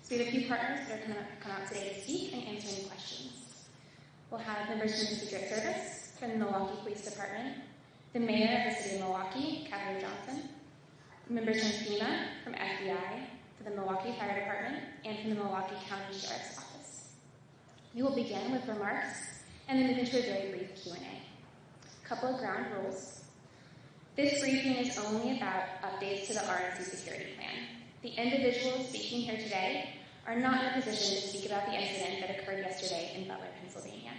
So we have a few partners that are going to come out today to speak and answer any questions. We'll have members from the Secret Service, from the Milwaukee Police Department, the Mayor of the City of Milwaukee, Cavalier Johnson, members from FEMA, from FBI, from the Milwaukee Fire Department, and from the Milwaukee County Sheriff's Office. We will begin with remarks and then move into a very brief Q&A. A couple of ground rules. This briefing is only about updates to the RNC security plan. The individuals speaking here today are not in a position to speak about the incident that occurred yesterday in Butler, Pennsylvania.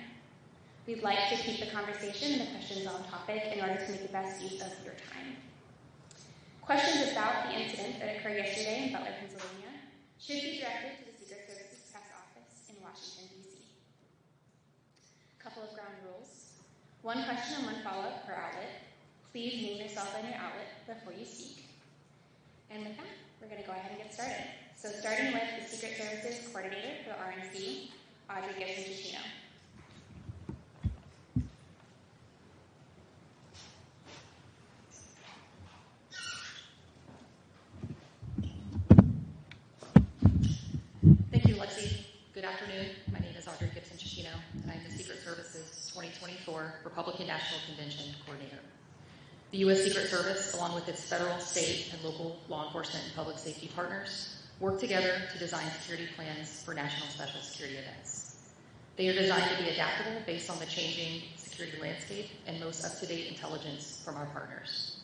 We'd like to keep the conversation and the questions on topic in order to make the best use of your time. Questions about the incident that occurred yesterday in Butler, Pennsylvania should be directed to the Secret Service's press office in Washington, D.C. A couple of ground rules. One question and one follow-up per outlet. Please name yourself and your outlet before you speak. And with that, we're going to go ahead and get started. So starting with the Secret Service's coordinator for the RNC, Audrey Gibson-Cicchino. Thank you, Lexi. Good afternoon. My name is Audrey Gibson-Cicchino, and I'm the Secret Service's 2024 Republican National Convention coordinator. The U.S. Secret Service, along with its federal, state, and local law enforcement and public safety partners, work together to design security plans for national special security events. They are designed to be adaptable based on the changing security landscape and most up-to-date intelligence from our partners.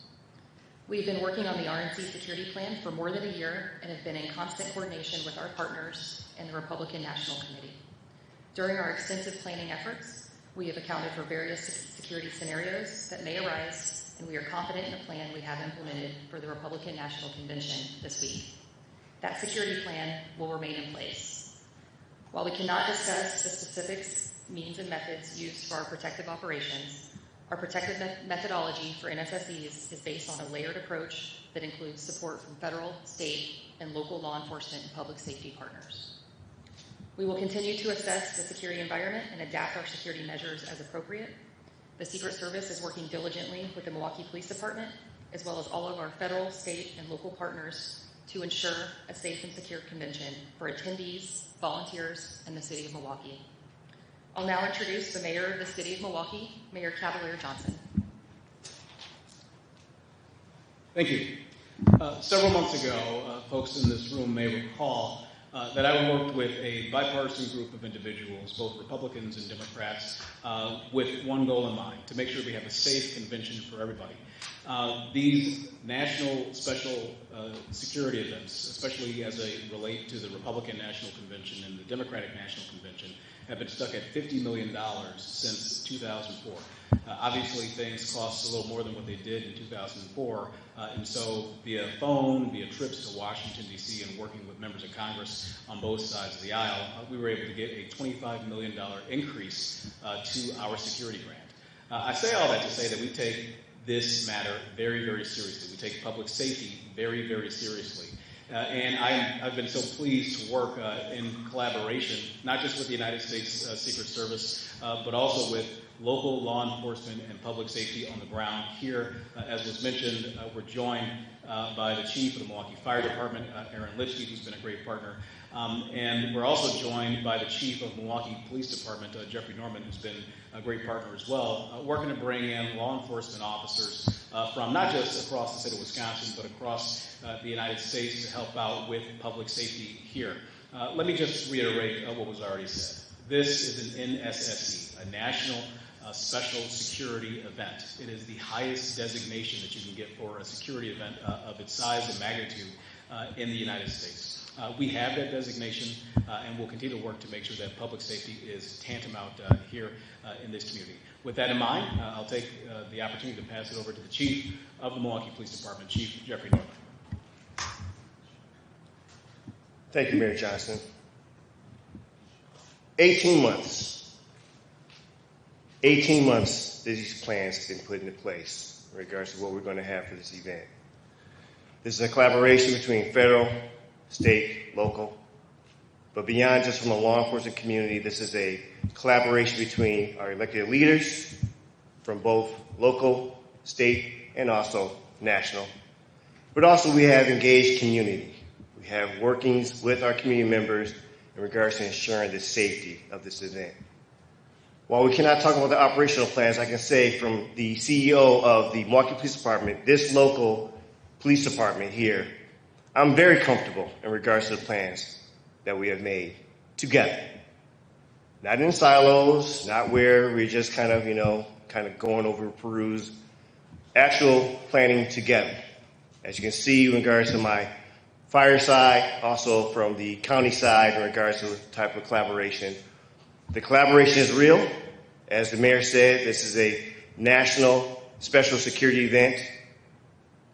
We've been working on the RNC security plan for more than a year and have been in constant coordination with our partners and the Republican National Committee. During our extensive planning efforts, we have accounted for various security scenarios that may arise, and we are confident in the plan we have implemented for the Republican National Convention this week. That security plan will remain in place. While we cannot discuss the specifics, means, and methods used for our protective operations, our protective methodology for NSSEs is based on a layered approach that includes support from federal, state, and local law enforcement and public safety partners. We will continue to assess the security environment and adapt our security measures as appropriate. The Secret Service is working diligently with the Milwaukee Police Department, as well as all of our federal, state, and local partners to ensure a safe and secure convention for attendees, volunteers, and the City of Milwaukee. I'll now introduce the Mayor of the City of Milwaukee, Mayor Cavalier Johnson. Thank you. Several months ago, folks in this room may recall that I worked with a bipartisan group of individuals, both Republicans and Democrats, with one goal in mind, to make sure we have a safe convention for everybody. These national special security events, especially as they relate to the Republican National Convention and the Democratic National Convention, have been stuck at $50 million since 2004. Obviously, things cost a little more than what they did in 2004, and so via phone, via trips to Washington, D.C., and working with members of Congress on both sides of the aisle, we were able to get a $25 million increase to our security grant. I say all that to say that we take this matter very, very seriously. We take public safety very, very seriously. And I've been so pleased to work in collaboration, not just with the United States Secret Service, but also with local law enforcement and public safety on the ground here. As was mentioned, we're joined by the chief of the Milwaukee Fire Department, Aaron Litchfield, who's been a great partner. And we're also joined by the chief of Milwaukee Police Department, Jeffrey Norman, who's been a great partner as well, working to bring in law enforcement officers from not just across the state of Wisconsin, but across the United States to help out with public safety here. Let me just reiterate what was already said. This is an NSSE, a National Special Security Event. It is the highest designation that you can get for a security event of its size and magnitude in the United States. We have that designation, and we'll continue to work to make sure that public safety is tantamount here in this community. With that in mind, I'll take the opportunity to pass it over to the Chief of the Milwaukee Police Department, Chief Jeffrey Norman. Thank you, Mayor Johnson. 18 months that these plans have been put into place in regards to what we're going to have for this event. This is a collaboration between federal, state, local, but beyond just from the law enforcement community, this is a collaboration between our elected leaders from both local, state, and also national. But also we have engaged community. We We have workings with our community members in regards to ensuring the safety of this event. While we cannot talk about the operational plans, I can say from the CEO of the Milwaukee Police Department, this local police department here, I'm very comfortable in regards to the plans that we have made together. Not in silos, not where we're just kind of going over peruse. Actual planning together. As you can see in regards to my fire side, also from the county side in regards to the type of collaboration. The collaboration is real. As the mayor said, this is a national special security event.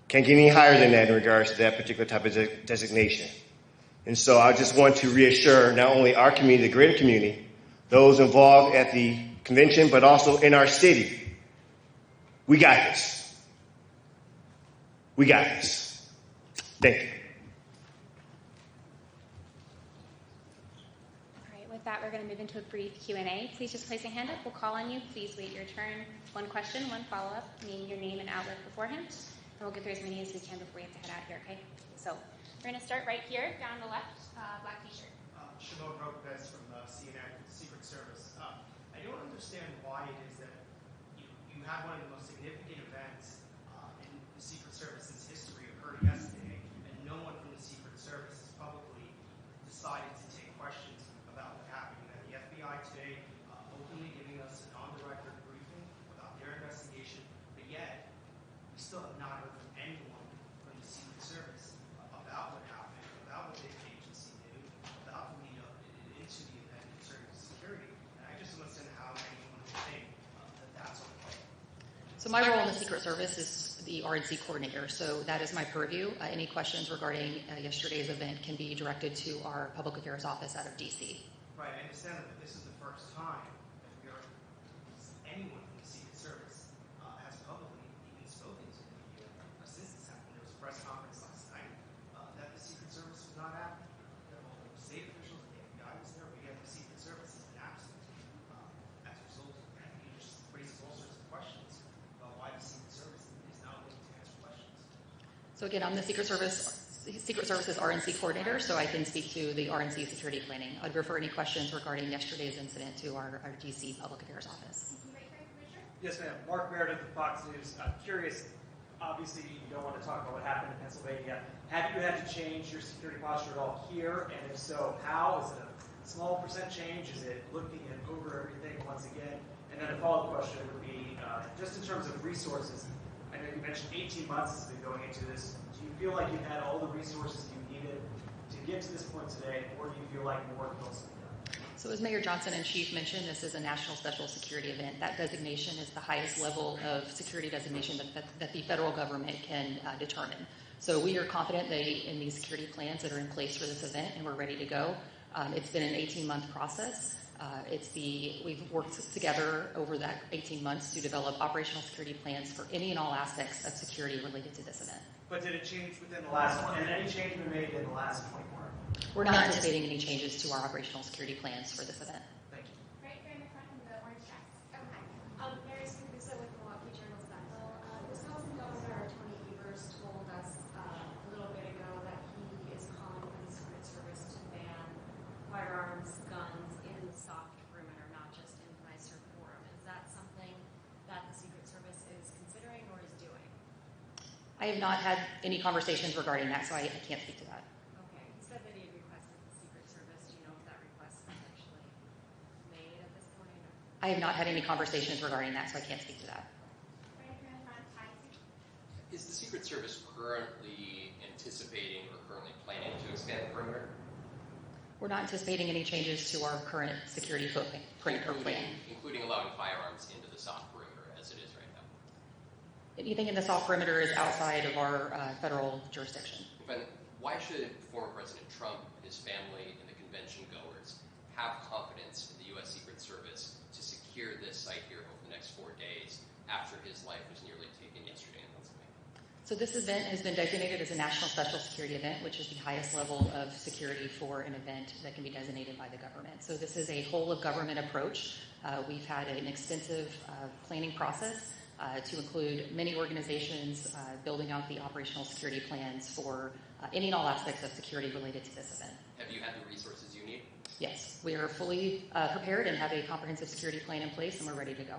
Can't get any higher than that in regards to that particular type of designation. And so I just want to reassure not only our community, the greater community, those involved at the convention, but also in our city. We got this. We got this. Thank you. All right, with that, we're going to move into a brief Q&A. Please just place a hand up. We'll call on you. Please wait your turn. One question, one follow-up, meaning your name and outlet beforehand. And we'll get through as many as we can before we have to head out here, okay? So we're going to start right here, down the left, black t-shirt. Shimon Roquez from CNN, Secret Service. I don't understand why it is that you had one of the most significant events in the Secret Service's history occurred yesterday, and no one from the Secret Service has publicly decided to take questions about what happened. You had the FBI today openly giving us an on-the-record briefing about their investigation, but yet we still have not heard from anyone from the Secret Service about what happened, about what the agency knew, about the lead up into the event concerning security. And I just don't understand how anyone would think that that's okay. So my role in the Secret Service is the RNC coordinator, so that is my purview. Any questions regarding yesterday's event can be directed to our Public Affairs Office out of D.C. Right, I understand that this is the first time that anyone from the Secret Service has publicly even spoken to you since this happened. There was a press conference last night that the Secret Service was not at. The state officials and the FBI was there, but yet the Secret Service has been absent as a result of that. You just raises all sorts of questions about why the Secret Service is not willing to answer questions. So again, I'm the Secret Service's RNC coordinator, so I can speak to the RNC security planning. I'd refer any questions regarding yesterday's incident to our DC Public Affairs Office. Yes, ma'am. Mark Meredith of Fox News. I'm curious, obviously you don't want to talk about what happened in Pennsylvania. Have you had to change your security posture at all here? And if so, how? Is it a small percent change? Is it looking over everything once again? And then a follow-up question would be, just in terms of resources, I know you mentioned 18 months has been going into this. Do you feel like you had all the resources you needed to get to this point today, or do you feel like more can also be done? So as Mayor Johnson and Chief mentioned, this is a national special security event. That designation is the highest level of security designation that the federal government can determine. So we are confident in these security plans that are in place for this event, and we're ready to go. It's been an 18-month process. We've worked together over that 18 months to develop operational security plans for any and all aspects of security related to this event. But did it change within the last one? And any change been made in the last 24 hours? We're not anticipating any changes to our operational security plans for this event. Thank you. Right here in the front in the orange dress. Okay. Mary Scusa with Milwaukee Journal-Sentinel. Wisconsin Governor Tony Evers told us a little bit ago that he is calling for the Secret Service to ban firearms, guns in the soft perimeter, not just in nicer forum. Is that something that the Secret Service is considering or is doing? I have not had any conversations regarding that, so I can't speak to that. Okay. He said that he had requested the Secret Service. Do you know if that request is actually made at this point? Or? I have not had any conversations regarding that, so I can't speak to that. Right here in front, Is the Secret Service currently anticipating or currently planning to expand the perimeter? We're not anticipating any changes to our current security footprint or plan. Including allowing firearms into the soft perimeter as it is right now. Anything in the soft perimeter is outside of our federal jurisdiction. But why should former President Trump and his family and the convention goers have confidence in the U.S. Secret Service to secure this site here over the next 4 days after his life was nearly taken yesterday in Pennsylvania? So this event has been designated as a national special security event, which is the highest level of security for an event that can be designated by the government. So this is a whole of government approach. We've had an extensive planning process to include many organizations building out the operational security plans for any and all aspects of security related to this event. Have you had the resources you need? Yes, we are fully prepared and have a comprehensive security plan in place, and we're ready to go.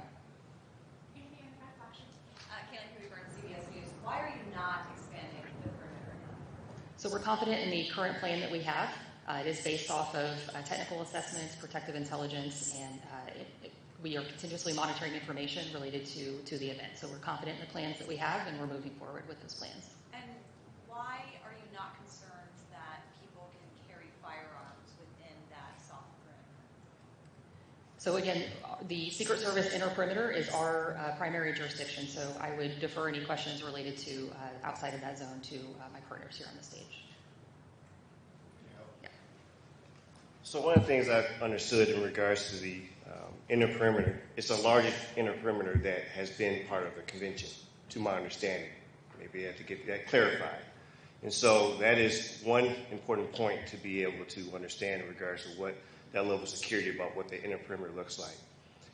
CBS News. Why are you not expanding the perimeter? So we're confident in the current plan that we have. It is based off of technical assessments, protective intelligence, and we are continuously monitoring information related to the event. So we're confident in the plans that we have, and we're moving forward with those plans. And why are you not concerned that people can carry firearms within that soft perimeter? So again, the Secret Service inner perimeter is our primary jurisdiction, so I would defer any questions related to outside of that zone to my partners here on the stage. Yeah. So one of the things I've understood in regards to the inner perimeter, it's the largest inner perimeter that has been part of the convention, to my understanding. Maybe I have to get that clarified. And so that is one important point to be able to understand in regards to what that level of security about what the inner perimeter looks like.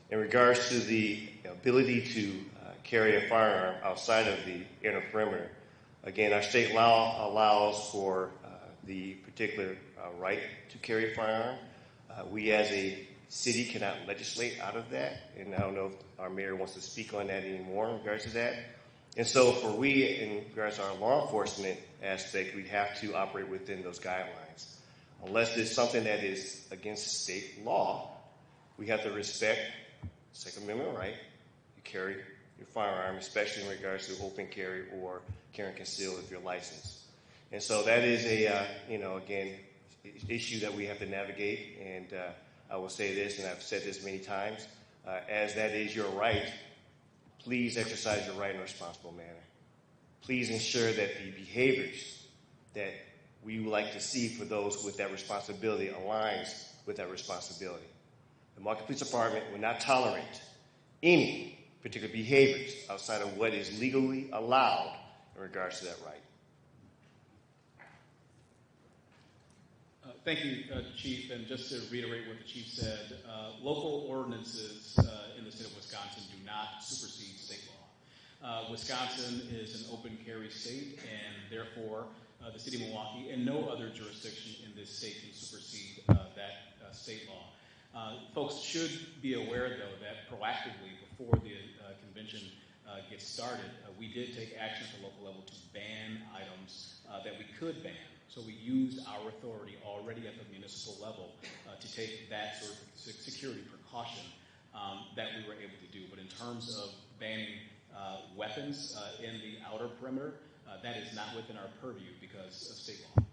In regards to the ability to carry a firearm outside of the inner perimeter, again, our state law allows for the particular right to carry a firearm. We as a city cannot legislate out of that, and I don't know if our mayor wants to speak on that anymore in regards to that. And so for we, in regards to our law enforcement aspect, we have to operate within those guidelines. Unless it's something that is against state law, we have to respect Second Amendment right. You carry your firearm, especially in regards to open carry or carry and conceal if you're licensed. And so that is a, again, issue that we have to navigate. And I will say this, and I've said this many times, as that is your right, please exercise your right in a responsible manner. Please ensure that the behaviors that we would like to see for those with that responsibility aligns with that responsibility. The Milwaukee Police Department will not tolerate any particular behaviors outside of what is legally allowed in regards to that right. Thank you, Chief. And just to reiterate what the Chief said, local ordinances in the state of Wisconsin do not supersede state law. Wisconsin is an open carry state, and therefore the city of Milwaukee and no other jurisdiction in this state can supersede that state law. Folks should be aware, though, that proactively before the convention gets started, we did take action at the local level to ban items that we could ban. So we used our authority already at the municipal level to take that sort of security precaution that we were able to do. But in terms of banning weapons in the outer perimeter, that is not within our purview because of state law.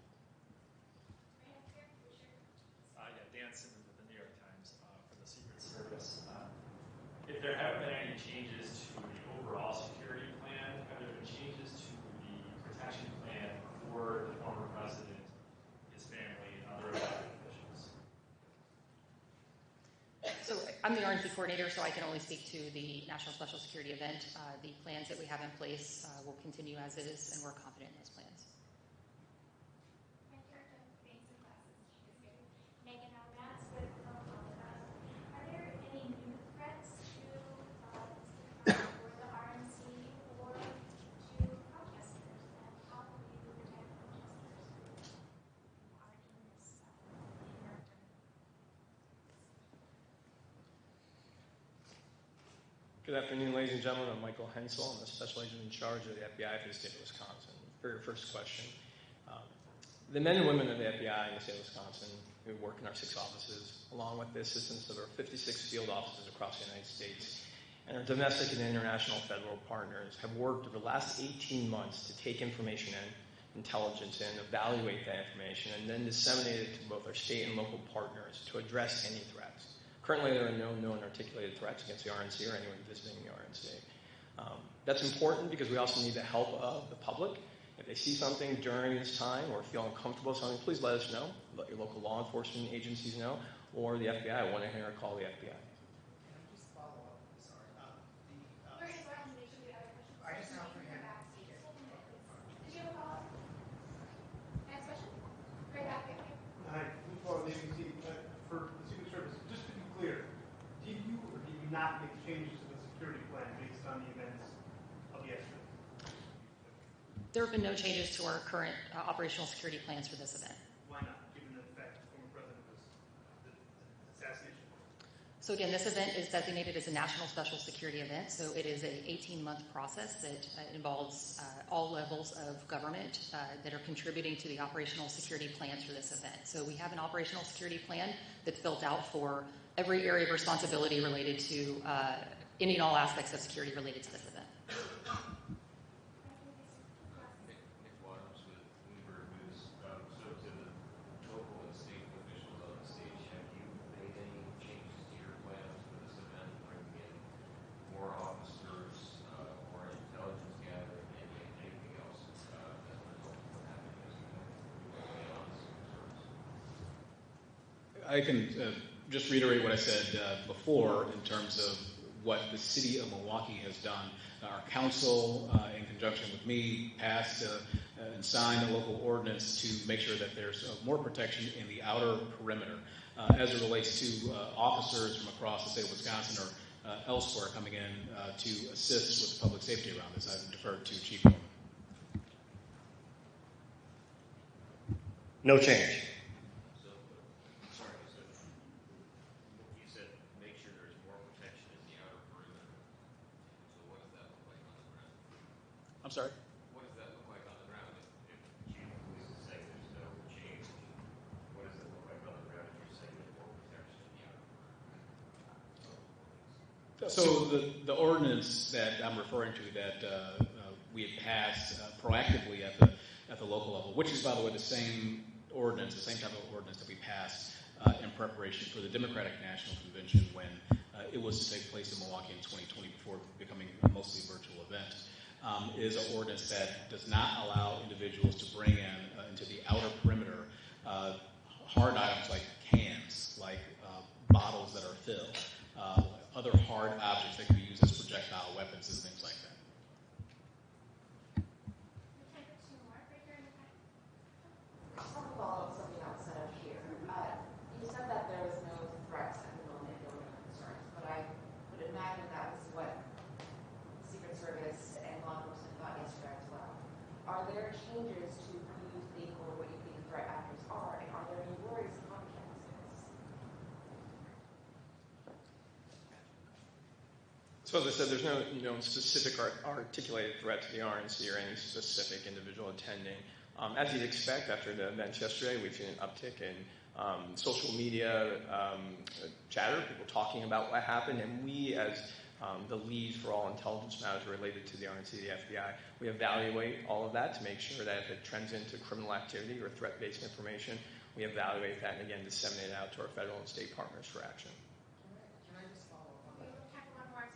Dan Simmons with the New York Times for the Secret Service. If there have been any changes to the overall security plan, have there been changes to the protection plan for the former president, his family, and other elected officials? So I'm the RNC coordinator, so I can only speak to the National Special Security event. The plans that we have in place will continue as is, and we're confident in those plans. Are there any new threats to the RNC or to protesters, and how will you protect protesters who are in this environment? Good afternoon, ladies and gentlemen. I'm Michael Hensel. I'm the special agent in charge of the FBI for the state of Wisconsin. For your first question, the men and women of the FBI in the state of Wisconsin who work in our 6 offices, along with the assistance of our 56 field offices across the United States, and our domestic and international federal partners, have worked over the last 18 months to take information in, intelligence in, evaluate that information, and then disseminate it to both our state and local partners to address any threats. Currently, there are no known articulated threats against the RNC or anyone visiting the RNC. That's important because we also need the help of the public. If they see something during this time or feel uncomfortable with something, please let us know. Let your local law enforcement agencies know, or the FBI. 1-800 call the FBI. Can I just follow up? Sorry. I just have three hands. Did you have a follow-up? Next question? Right back there. Hi, for the ABC, for the Secret Service, just to be clear, did you or did you not make changes to the security plan based on the events There have been no changes to our current operational security plans for this event. Why not, given the fact the former president was the assassination? So again, this event is designated as a national special security event, so it is an 18-month process that involves all levels of government that are contributing to the operational security plans for this event. So we have an operational security plan that's built out for every area of responsibility related to any and all aspects of security related to this event. I can just reiterate what I said before in terms of what the city of Milwaukee has done. Our council, in conjunction with me, passed and signed a local ordinance to make sure that there's more protection in the outer perimeter as it relates to officers from across the state of Wisconsin or elsewhere coming in to assist with public safety around this. I've deferred to Chief Norman. No change. I'm sorry? What does that look like on the ground? If Chief of Police is saying there's no change, what does it look like on the ground if you're saying there's more protection in the outer perimeter? So the ordinance that I'm referring to that we had passed proactively at the local level, which is, by the way, the same ordinance, the same type of ordinance that we passed in preparation for the Democratic National Convention when it was to take place in Milwaukee in 2020 before becoming a mostly virtual event. Is an ordinance that does not allow individuals to bring in into the outer perimeter hard items like cans, like bottles that are filled, other hard objects that can be used as projectile weapons and things like that. I'll follow up something else set up here. You said that there was no threats at the moment, there were no concerns, but I would imagine that was what Secret Service and law enforcement thought yesterday as well. Are there changes to who you think or what you think threat actors are, and are there any worries on campuses? So as I said, there's no specific articulated threat to the RNC or any specific individual attending. As you'd expect, after the events yesterday, we've seen an uptick in social media chatter, people talking about what happened, and we, as the lead for all intelligence matters related to the RNC, the FBI, we evaluate all of that to make sure that if it trends into criminal activity or threat-based information, we evaluate that and, again, disseminate it out to our federal and state partners for action. Can I just follow up on that? Right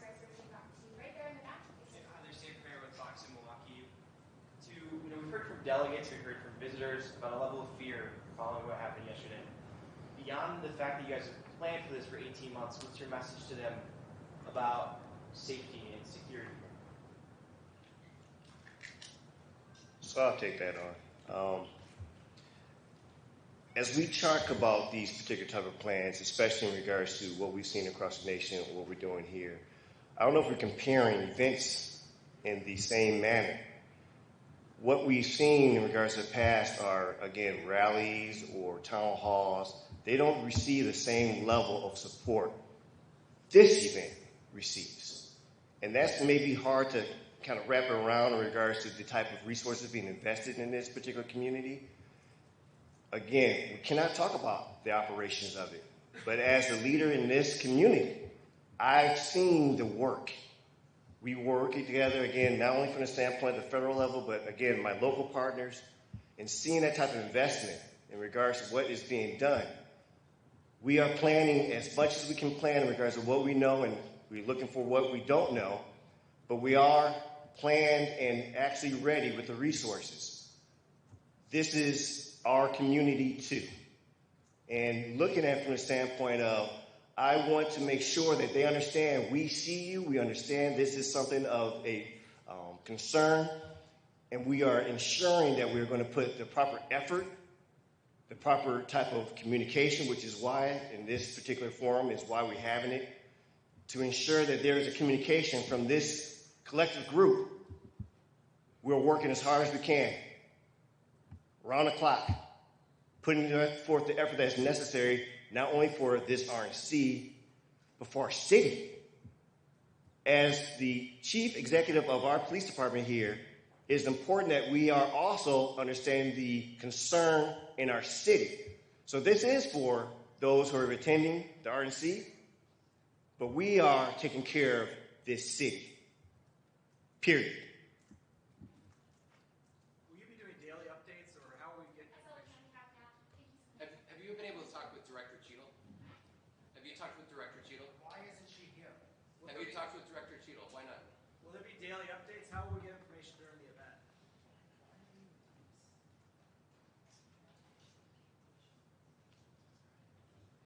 there in the back. There's Sam Fair with Fox in Milwaukee. We've heard from delegates, we've heard from visitors about a level of fear following what happened yesterday. Beyond the fact that you guys have planned for this for 18 months, what's your message to them about safety and security? So I'll take that on. As we talk about these particular type of plans, especially in regards to what we've seen across the nation and what we're doing here, I don't know if we're comparing events in the same manner. What we've seen in regards to the past are, again, rallies or town halls. They don't receive the same level of support this event receives. And that's maybe hard to kind of wrap it around in regards to the type of resources being invested in this particular community. Again, we cannot talk about the operations of it. But as a leader in this community, I've seen the work. We work together, again, not only from the standpoint of the federal level, but, again, my local partners, and seeing that type of investment in regards to what is being done. We are planning as much as we can plan in regards to what we know, and we're looking for what we don't know, but we are planned and actually ready with the resources. This is our community, too. And looking at it from the standpoint of, I want to make sure that they understand we see you, we understand this is something of a concern, and we are ensuring that we're going to put the proper effort, the proper type of communication, which is why in this particular forum is why we're having it, to ensure that there is a communication from this collective group We're working as hard as we can, around the clock, putting forth the effort that's necessary, not only for this RNC, but for our city. As the chief executive of our police department here, it is important that we are also understanding the concern in our city. So this is for those who are attending the RNC, but we are taking care of this city. Period. Will you be doing daily updates, or how will we get information? Have you been able to talk with Director Cheadle? Have you talked with Director Cheadle? Why isn't she here? Have you talked with Director Cheadle? Why not? Will there be daily updates? How will we get